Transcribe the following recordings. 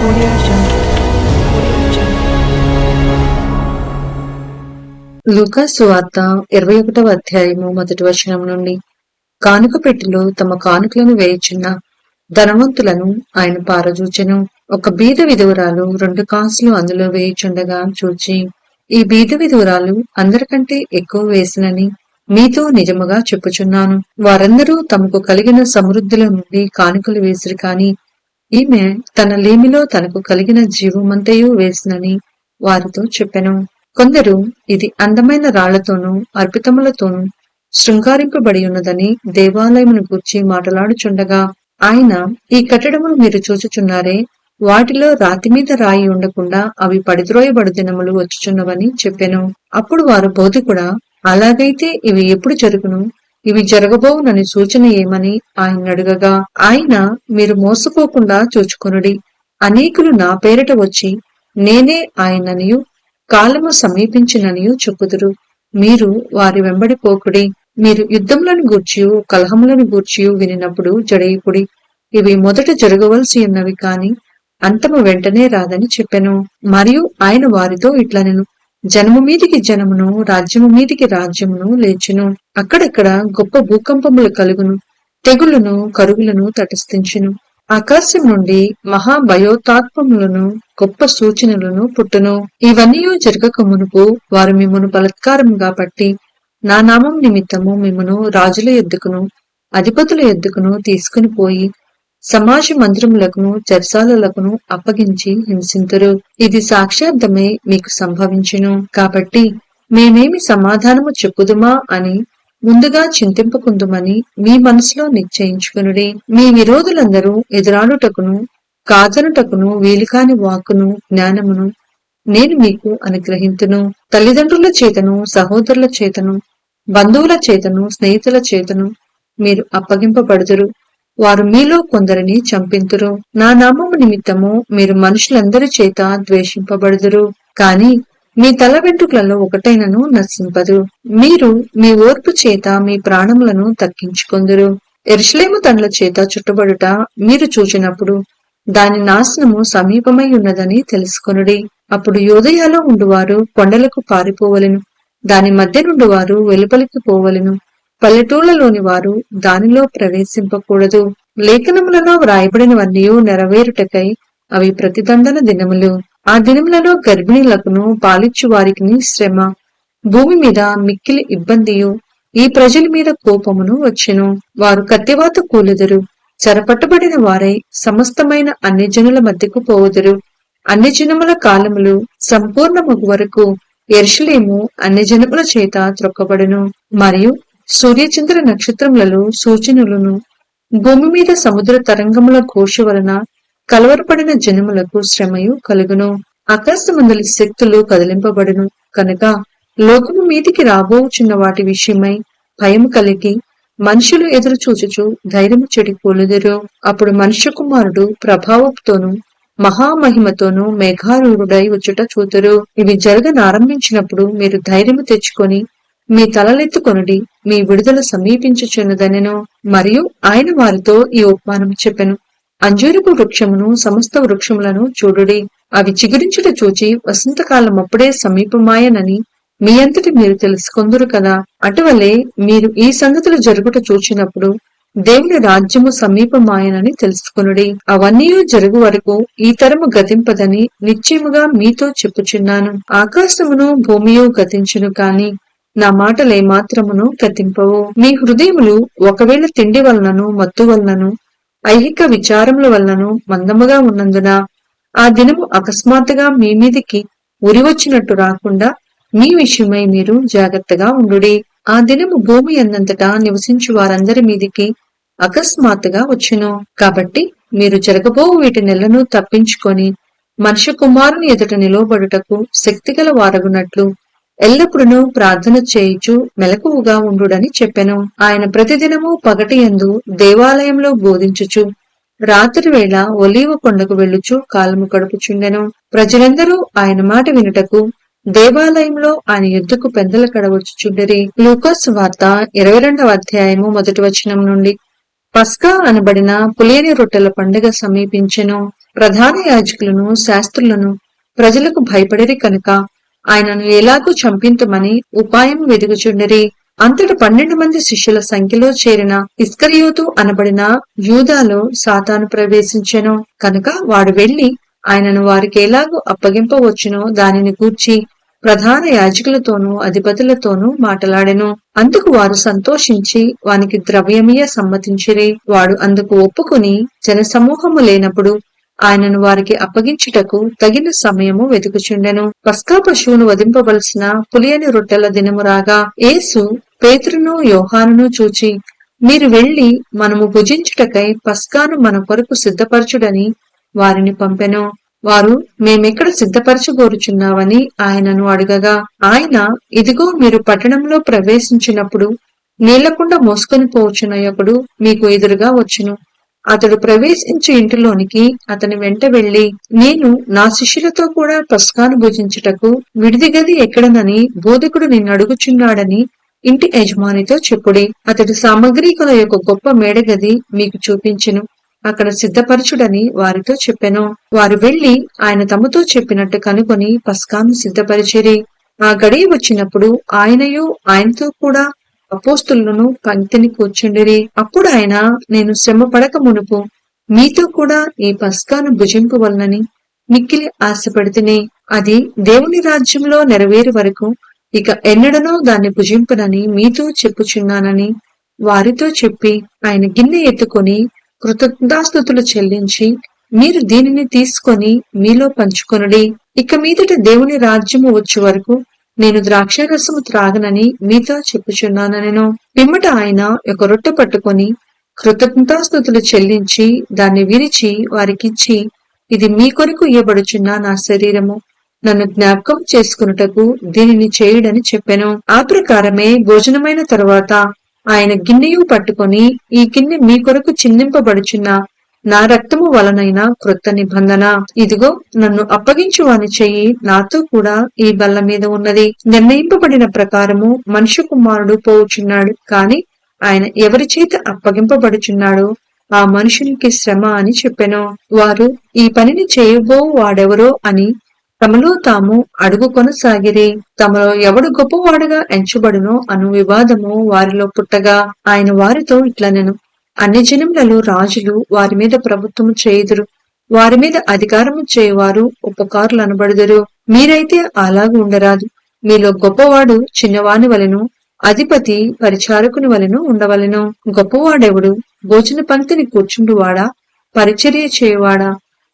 Audio Jungle. Audio Jungle. లూకా సువార్త 21వ అధ్యాయము 1వ వచనం నుండి. కానుక పెట్టెలో తమ కానుకలను వేయుచున్న ధనవంతులను ఆయన పారజూచెను. ఒక బీద విధవరాలు 2 కాసులు అందులో వేయుచుండగా చూచి, ఈ బీద విధవరాలు అందరికంటే ఎక్కువ వేసినని మీతో నిజముగా చెప్పుచున్నాను. వారందరూ తమకు కలిగిన సమృద్ధిలో నుండి కానుకలు వేసిరి కాని ఈమె తన లేమిలో తనకు కలిగిన జీవమంతయు వేసినని వారితో చెప్పెను. కొందరు ఇది అందమైన రాళ్లతోనూ అర్పితములతోనూ శృంగారింపబడి ఉన్నదని దేవాలయమును గూర్చి మాటలాడుచుండగా ఆయన, ఈ కట్టడములు మీరు చూచుచున్నారే, వాటిలో రాతి మీద రాయి ఉండకుండా అవి పడిద్రోయబడు దినములు వచ్చుచున్నవని చెప్పెను. అప్పుడు వారు, బోధకుడా, అలాగైతే ఇవి ఎప్పుడు జరుగును? ఇవి జరగబోవునని సూచన ఏమని ఆయన అడుగగా ఆయన, మీరు మోసపోకుండా చూచుకొనుడి. అనేకులు నా పేరిట వచ్చి నేనే ఆయననియు కాలము సమీపించిననియు చెప్పుదురు. మీరు వారి వెంబడి పోకుడి. మీరు యుద్ధములను గూర్చియు కలహములను గూర్చియు వినినప్పుడు జడయికుడి. ఇవి మొదట జరగవలసి ఉన్నవి కాని అంతము వెంటనే రాదని చెప్పెను. మరియు ఆయన వారితో ఇట్లనెను, జనము మీదికి జనమును, రాజ్యము మీదికి రాజ్యమును లేచును. అక్కడక్కడ గొప్ప భూకంపములు కలుగును, తెగులును కరువులను తటస్థించును. ఆకాశం నుండి మహా భయోత్పాతములను గొప్ప సూచనలను పుట్టును. ఇవన్నీ జరగక మునుపు వారు మిమ్మును బలాత్కారముగా పట్టి నా నామం నిమిత్తము మిమ్మును రాజుల యొద్దకును అధిపతుల యొద్దకును తీసుకుని పోయి సమాజ మందిరములకును చెరసాలలకును అప్పగించి హింసింతురు. ఇది సాక్షార్థమై మీకు సంభవించును. కాబట్టి మేమేమి సమాధానము చెప్పుదుమా అని ముందుగా చింతింపకుందుమని మీ మనసులో నిశ్చయించుకునుడి. మీ విరోధులందరూ ఎదురాడుటకును కాదనుటకును వీలుకాని వాక్కును జ్ఞానమును నేను మీకు అనుగ్రహింతును. తల్లిదండ్రుల చేతను, సహోదరుల చేతను, బంధువుల చేతను, స్నేహితుల చేతను మీరు అప్పగింపబడుదురు. వారు మీలో కొందరిని చంపింతురు. నా నామము నిమిత్తము మీరు మనుషులందరి చేత ద్వేషింపబడుదురు. కాని మీ తల వెంట్రుకలలో ఒకటైనను నశింపదు. మీరు మీ ఓర్పు చేత మీ ప్రాణములను దక్కించుకొందురు. యెరూషలేము తండ్ల చేత చుట్టబడుట మీరు చూచినప్పుడు దాని నాశనము సమీపమై ఉన్నదని తెలుసుకొనుడి. అప్పుడు యూదయలో ఉండువారు కొండలకు పారిపోవలెను, దాని మధ్య నుండి వారు వెలుపలికి పోవలెను. పల్లెటూళ్లలోని వారు దానిలో ప్రవేశింపకూడదు. లేఖనములలో వ్రాయబడినవన్నీ నెరవేరుటకై అవి ప్రతిదండన దినములు. ఆ దినములలో గర్భిణీలకును పాలిచ్చు వారికి శ్రమ, భూమి మీద మిక్కిలి ఇబ్బందియు, ఈ ప్రజల మీద కోపమును వచ్చెను. వారు కత్తివాత కూలుదురు. చెరపట్టబడిన వారై సమస్తమైన అన్ని జనుల మధ్యకు పోవుదురు. అన్ని జనముల కాలములు సంపూర్ణమగు వరకు యెరూషలేము అన్ని జనముల చేత త్రొక్కబడును. మరియు సూర్యచంద్ర నక్షత్రములలో సూచనలను భూమి మీద సముద్ర తరంగముల ఘోష వలన కలవరపడిన జనములకు శ్రమయు కలుగును. ఆకాశమందలి శక్తులు కదిలింపబడును. కనుక లోకము మీదికి రాబోచున్న వాటి విషయమై భయము కలిగి మనుషులు ఎదురు చూచుచు ధైర్యము చెడిపోలుదురు. అప్పుడు మనుష్య కుమారుడు ప్రభావంతోనూ మహామహిమతోనూ మేఘారూఢుడై వచ్చుట చూతురు. ఇవి జరగనారంభించినప్పుడు మీరు ధైర్యము తెచ్చుకొని మీ తలలెత్తుకొనుడి, మీ విడుదల సమీపించుచున్నదనెను. మరియు ఆయన వారితో ఈ ఉపమానం చెప్పెను, అంజూరపు వృక్షమును సమస్త వృక్షములను చూడుడి. అవి చిగురించుట చూచి వసంతకాలం అప్పుడే సమీపమాయనని మీ అంతటి మీరు తెలుసుకొందురు కదా. అటువలే మీరు ఈ సంగతులు జరుగుట చూచినప్పుడు దేవుని రాజ్యము సమీపమాయనని తెలుసుకొనుడి. అవన్నీ జరుగు వరకు ఈ తరము గతింపదని నిశ్చయముగా మీతో చెప్పుచున్నాను. ఆకాశమును భూమియు గతించును కాని నా మాటలే మాత్రమును గతింపవు. మీ హృదయములు ఒకవేళ తిండి వలనను మత్తు వలనను ఐహిక విచారముల వలనను మందముగా ఉన్నందున ఆ దినము అకస్మాత్తుగా మీ మీదికి ఉరివచ్చినట్టు రాకుండా మీ విషయమై మీరు జాగ్రత్తగా ఉండుడి. ఆ దినము భూమి అన్నంతటా నివసించు వారందరి మీదికి అకస్మాత్తుగా వచ్చును. కాబట్టి మీరు జరగబో వీటి నెలను తప్పించుకొని మనుష్య కుమారుని ఎదుట నిలవబడుటకు శక్తిగల వారగునట్లు ఎల్లప్పుడూ ప్రార్థన చేయుచు మెలకువగా ఉండుడని చెప్పెను. ఆయన ప్రతిదినము పగటి యందు దేవాలయంలో బోధించుచు రాత్రి వేళ ఒలీవ కొండకు వెళ్ళుచు కాలము గడుపుచుండెను. ప్రజలందరూ ఆయన మాట వినుటకు దేవాలయంలో ఆయన యుద్ధకు పెందల కడవచ్చుచుండిరి. లూకా సువార్త 22వ అధ్యాయము 1వ వచనం నుండి. పస్కా అనబడిన పులియని రొట్టెల పండుగ సమీపించెను. ప్రధాన యాజకులను శాస్త్రులను ప్రజలకు భయపడిరి కనుక ఆయనను ఎలాగూ చంపింతుమని ఉపాయం వెదుగుచుండిరి. అంతట 12 మంది శిష్యుల సంఖ్యలో చేరిన ఇస్కరియోతు అనబడిన యూదాలో సాతాను ప్రవేశించెను. కనుక వాడు వెళ్లి ఆయనను వారికి ఎలాగూ అప్పగింపవచ్చునో దానిని గూర్చి ప్రధాన యాజకులతోనూ అధిపతులతోనూ మాటలాడెను. అందుకు వారు సంతోషించి వానికి ద్రవ్యమియ సమ్మతించిరి. వాడు అందుకు ఒప్పుకుని జనసమూహము లేనప్పుడు ఆయనను వారికి అప్పగించుటకు తగిన సమయము వెతుకుచుండెను. పస్కా పశువును వధింపవలసిన పులియని రొట్టెల దినము రాగా యేసు పేతురును యోహానును చూచి, మీరు వెళ్లి మనము భుజించుటకై పస్కాను మన కొరకు సిద్ధపరచుడని వారిని పంపెను. వారు మేమెక్కడ సిద్ధపరచగోరుచున్నావని ఆయనను అడగగా ఆయన, ఇదిగో మీరు పట్టణంలో ప్రవేశించినప్పుడు నీళ్లకుండా మోసుకొని పోవచ్చున్న ఒకడు మీకు ఎదురుగా వచ్చును. అతడు ప్రవేశించి ఇంటిలోనికి అతని వెంట వెళ్లి, నేను నా శిష్యులతో కూడా పస్కాను భుజించుటకు విడిది గది ఎక్కడనని బోధకుడు నిన్ను అడుగుచున్నాడని ఇంటి యజమానితో చెప్పుడి. అతడి సామగ్రికుల యొక్క గొప్ప మేడగది మీకు చూపించెను. అక్కడ సిద్ధపరచుడని వారితో చెప్పెను. వారు వెళ్లి ఆయన తమతో చెప్పినట్టు కనుగొని పస్కాను సిద్ధపరిచిరి. ఆ గడియ వచ్చినప్పుడు ఆయనయు ఆయనతో కూడా అపోస్తులను పంక్తిని కూర్చుండిరి. అప్పుడు ఆయన, నేను శ్రమ పడక మునుపు మీతో కూడా ఈ పస్కాను భుజింపవలనని మిక్కిలి ఆశపడితిని. అది దేవుని రాజ్యంలో నెరవేరు వరకు ఇక ఎన్నడనో దాన్ని భుజింపనని మీతో చెప్పుచున్నానని వారితో చెప్పి ఆయన గిన్నె ఎత్తుకొని కృతజ్ఞతాస్తుతులు చెల్లించి, మీరు దీనిని తీసుకొని మీలో పంచుకొనుడి. ఇక మీదట దేవుని రాజ్యము వచ్చు వరకు నేను ద్రాక్షారసము త్రాగనని మీతో చెప్పుచున్నానెను. పిమ్మట ఆయన ఒక రొట్టె పట్టుకొని కృతజ్ఞతాస్తుతులు చెల్లించి దాన్ని విరిచి వారికిచ్చి, ఇది మీ కొరకు ఇయ్యబడుచున్న నా శరీరము, నన్ను జ్ఞాపకం చేసుకున్నటకు దీనిని చేయుడని చెప్పెను. ఆ ప్రకారమే భోజనమైన తరువాత ఆయన గిన్నెయు పట్టుకొని, ఈ గిన్నె మీ కొరకు చిందింపబడుచున్న నా రక్తము వలనైన క్రొత్త నిబంధన. ఇదిగో నన్ను అప్పగించు వాని చెయ్యి నాతో కూడా ఈ బల్ల మీద ఉన్నది. నిర్ణయింపబడిన ప్రకారము మనుష్య కుమారుడు పోవుచున్నాడు, కాని ఆయన ఎవరి చేత అప్పగింపబడుచున్నాడో ఆ మనుషునికి శ్రమ అని చెప్పెను. వారు ఈ పనిని చేయబో వాడెవరో అని తమలో తాము అడుగు కొనసాగిరి. తమలో ఎవడు గొప్పవాడుగా ఎంచబడునో అను వివాదము వారిలో పుట్టగా ఆయన వారితో ఇట్లనెను, అన్ని జనములలో రాజులు వారి మీద ప్రభుత్వము చేయుదురు, వారి మీద అధికారము చేయువారు ఉపకారులు అనబడుదురు. మీరైతే అలాగూ ఉండరాదు. మీలో గొప్పవాడు చిన్నవాని వలెను, అధిపతి పరిచారకుని వలెను ఉండవలెను. గొప్పవాడెవడు? భోజన పంక్తిని కూర్చుండువాడా, పరిచర్య చేయువాడా?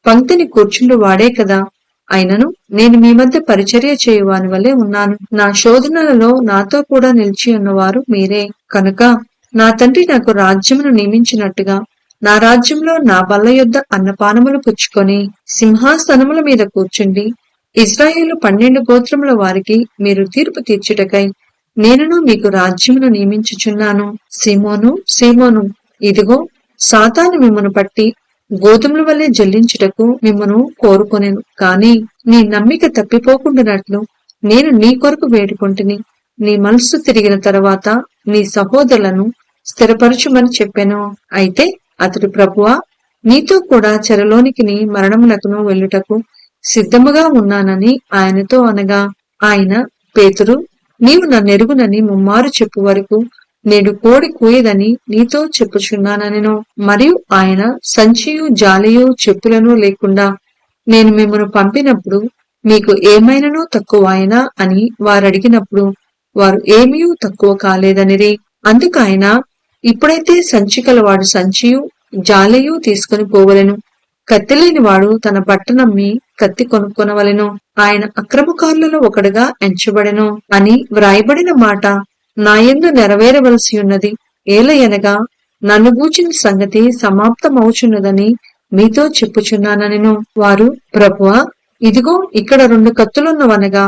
పంక్తిని కూర్చుండువాడే కదా. అయినను నేను మీ మధ్య పరిచర్య చేయువాని వలె ఉన్నాను. నా శోధనలలో నాతో కూడా నిలిచి ఉన్నవారు మీరే. కనుక నా తండ్రి నాకు రాజ్యమును నియమించినట్టుగా నా రాజ్యంలో నా బల్ల యొద్ద అన్నపానములు పుచ్చుకొని సింహాసనముల మీద కూర్చుండి ఇశ్రాయేలు 12 గోత్రముల వారికి మీరు తీర్పు తీర్చుటకై నేనును మీకు రాజ్యమును నియమించుచున్నాను. సీమోను, సీమోను, ఇదిగో సాతాను మిమ్మును పట్టి గోధుమల వల్లే జల్లించుటకు మిమ్మను కోరుకొనెను. కాని నీ నమ్మిక తప్పిపోకుండానట్లు నేను నీ కొరకు వేడుకొంటిని. నీ మనస్సు తిరిగిన తరువాత నీ సహోదరులను స్థిరపరచుమని చెప్పెను. అయితే అతడు, ప్రభువా, నీతో కూడా చెరలోనికి మరణమునకును వెళ్ళుటకు సిద్ధముగా ఉన్నానని ఆయనతో అనగా ఆయన, పేతురు, నీవు నన్నెరుగునని ముమ్మారు చెప్పు వరకు నేడు కోడి కూయదని నీతో చెప్పుచున్నానెను. మరియు ఆయన, సంచియు జాలియు చెప్పులను లేకుండా నేను మిమ్మను పంపినప్పుడు మీకు ఏమైనను తక్కువాయనా అని వారడిగినప్పుడు వారు ఏమీ తక్కువ కాలేదనిరి. అందుకాయన, ఇప్పుడైతే సంచి కలవాడు సంచియు జాలియు తీసుకుని పోవలెను, కత్తిలేని వాడు తన బట్టనమ్మి కత్తి కొనుక్కొనవలెను. ఆయన అక్రమకారులలో ఒకడుగా ఎంచబడెను అని వ్రాయబడిన మాట నాయందు నెరవేరవలసి ఉన్నది. ఏలయనగా నన్ను గూర్చిన సంగతి సమాప్తమవుచున్నదని మీతో చెప్పుచున్నానెను. వారు, ప్రభువా, ఇదిగో ఇక్కడ 2 కత్తులున్నవనగా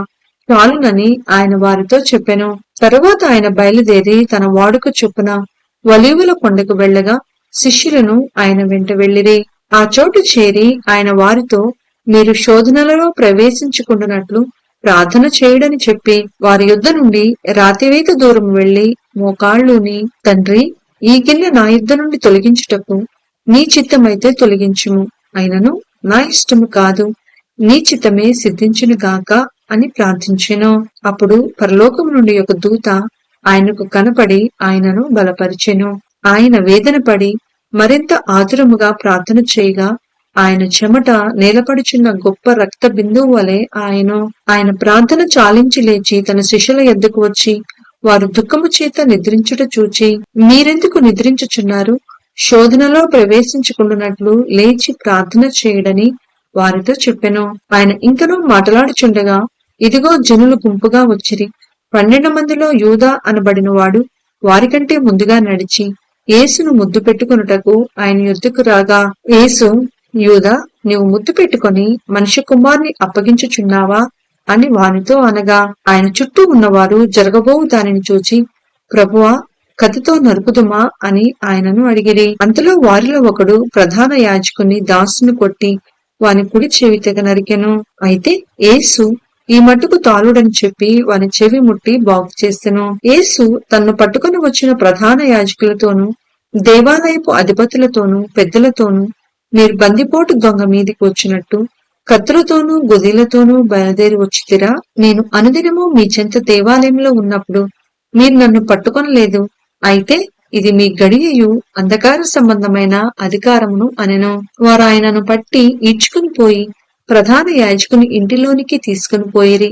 చాలునని ఆయన వారితో చెప్పెను. తరువాత ఆయన బయలుదేరి తన వాడుక చొప్పున ఒలీవల కొండకు వెళ్ళగా శిష్యులను ఆయన వెంట వెళ్ళిరి. ఆ చోటు చేరి ఆయన వారితో, మీరు శోధనలలో ప్రవేశించుకుంటున్నట్లు ప్రార్థన చేయుడని చెప్పి వారి యుద్ధ నుండి రాతివేత దూరం వెళ్లి మోకాళ్ళుని, తండ్రి, ఈ గిన్నె నా యుద్ధ నుండి తొలగించుటకు నీ చిత్తమైతే తొలగించుము, అయినను నా ఇష్టము కాదు, నీ చిత్తమే సిద్ధించునుగాక అని ప్రార్థించెను. అప్పుడు పరలోకం నుండి ఒక దూత ఆయనకు కనపడి ఆయనను బలపరిచెను. ఆయన వేదన పడి మరింత ఆతురముగా ప్రార్థన చేయగా ఆయన చెమట నేలపడుచున్న గొప్ప రక్త బిందువు వలె ఆయన ప్రార్థన చాలించి లేచి తన శిష్యుల యొద్దకు వచ్చి వారు దుఃఖము చేత నిద్రించుట చూచి, మీరెందుకు నిద్రించుచున్నారు? శోధనలో ప్రవేశించుకుంటున్నట్లు లేచి ప్రార్థన చేయడని వారితో చెప్పెను. ఆయన ఇంకనూ మాట్లాడుచుండగా ఇదిగో జనులు గుంపుగా వచ్చిరి. 12 మందిలో యూదా అనబడిన వాడు వారికంటే ముందుగా నడిచి యేసును ముద్దు పెట్టుకొనుటకు ఆయన యొద్దకు రాగా, యేసు, యూదా, నీవు ముద్దు పెట్టుకొని మనిషి కుమార్ని అప్పగించుచున్నావా అని వానితో అనగా, ఆయన చుట్టూ ఉన్నవారు జరగబోవు దానిని చూచి, ప్రభువా, కత్తితో నరుకుదుమా అని ఆయనను అడిగిరి. అంతలో వారిలో ఒకడు ప్రధాన యాజకుని దాసును కొట్టి వాని కుడి చెవి తెగ నరికెను. అయితే యేసు ఈ మట్టుకు తాళుడని చెప్పి వాని చెవి ముట్టి బాగు చేసెను. యేసు తన్ను పట్టుకుని వచ్చిన ప్రధాన యాజకులతోనూ దేవాలయపు అధిపతులతోనూ పెద్దలతోనూ మీరు బందిపోటు దొంగ మీదికి వచ్చినట్టు కత్తులతోనూ గుదిలతోనూ బయలుదేరి వచ్చితిరా? నేను అనుదినము మీ చెంత దేవాలయంలో ఉన్నప్పుడు మీరు నన్ను పట్టుకొనలేదు. అయితే ఇది మీ గడియయు అంధకార సంబంధమైన అధికారమును అనెను. వారు ఆయనను పట్టి ఈడ్చుకుని పోయి ప్రధాన యాజకుని ఇంటిలోనికి తీసుకుని పోయిరి.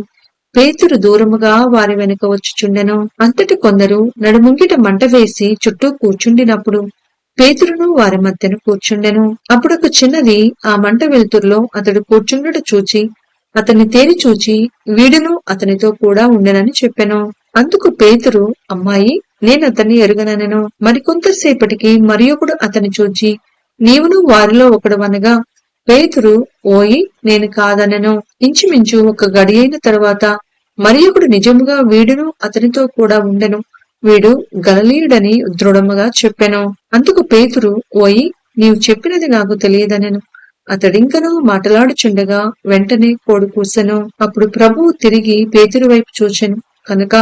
పేతురు దూరముగా వారి వెనుక వచ్చుచుండెను. అంతటి కొందరు నడుముంగిట మంట వేసి చుట్టూ కూర్చుండినప్పుడు పేతురును వారి మధ్యన కూర్చుండెను. అప్పుడు ఒక చిన్నది ఆ మంట వెలుతురులో అతడు కూర్చుండుట చూచి అతన్ని తేరి చూచి వీడును అతనితో కూడా ఉండెనని చెప్పెను. అందుకు పేతురు, అమ్మాయి, నేనతన్ని ఎరుగనెను. మరికొంతసేపటికి మరి ఒకడు అతని చూచి నీవును వారిలో ఒకడవనగా పేతురు, ఓయి, నేను కాదనెను. ఇంచుమించు ఒక గడియైన తరువాత మరి ఒకడు నిజముగా వీడును అతనితో కూడా ఉండెను, వీడు గలిలయుడని దృఢముగా చెప్పెను. అందుకు పేతురు, ఓయి, నీవు చెప్పినది నాకు తెలియదనెను. అతడింకనూ మాట్లాడుచుండగా వెంటనే కోడి కూసెను. అప్పుడు ప్రభువు తిరిగి పేతురు వైపు చూచెను. కనుక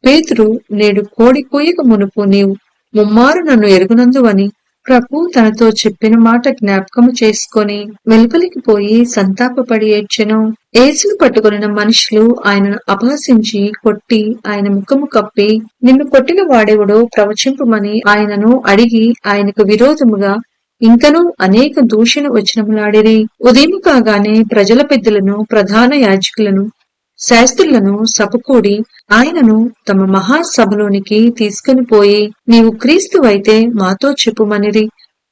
పేతురు, నేడు కోడి కూయక మునుపు నీవు ముమ్మారు నన్ను ఎరుగునందువని ప్రభు తనతో చెప్పిన మాట జ్ఞాపకము చేసుకొని వెలుపలికి పోయి సంతాపపడి ఏడ్చెను. యేసును పట్టుకొనిన మనుషులు ఆయనను అపహసించి కొట్టి ఆయన ముఖము కప్పి, నిన్ను కొట్టిన వాడెవడో ప్రవచింపుమని ఆయనను అడిగి ఆయనకు విరోధముగా ఇంకనూ అనేక దూషణ వచనములాడిరి. ఉదయం కాగానే ప్రజల పెద్దలను ప్రధాన యాజకులను శాస్త్రులను సపకూడి ఆయనను తమ మహాసభలోనికి తీసుకుని పోయి, నీవు క్రీస్తువైతే మాతో చెప్పుమనిరి.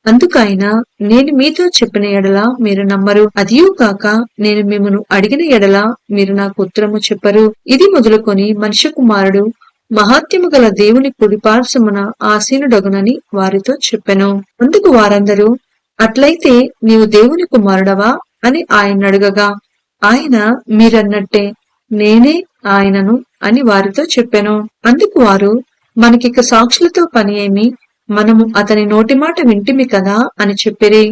అందుకైన నేను మీతో చెప్పిన ఎడల మీరు నమ్మరు, అదియూ కాక నేను మిమ్మును అడిగిన ఎడల మీరు నాకు ఉత్తరము చెప్పరు. ఇది మొదలుకొని మనిషి కుమారుడు మహాత్యము గల దేవుని కుడిపార్శ్వమున ఆసీనుడగునని వారితో చెప్పెను. అందుకు వారందరూ, అట్లయితే నీవు దేవుని కుమారుడవా అని ఆయన అడగగా ఆయన, మీరన్నట్టే నేనే ఆయనను అని వారితో చెప్పెను. అందుకు వారు, మనకిక సాక్షులతో పని ఏమి, మనము అతని నోటి మాట వింటిమి కదా అని చెప్పిరి.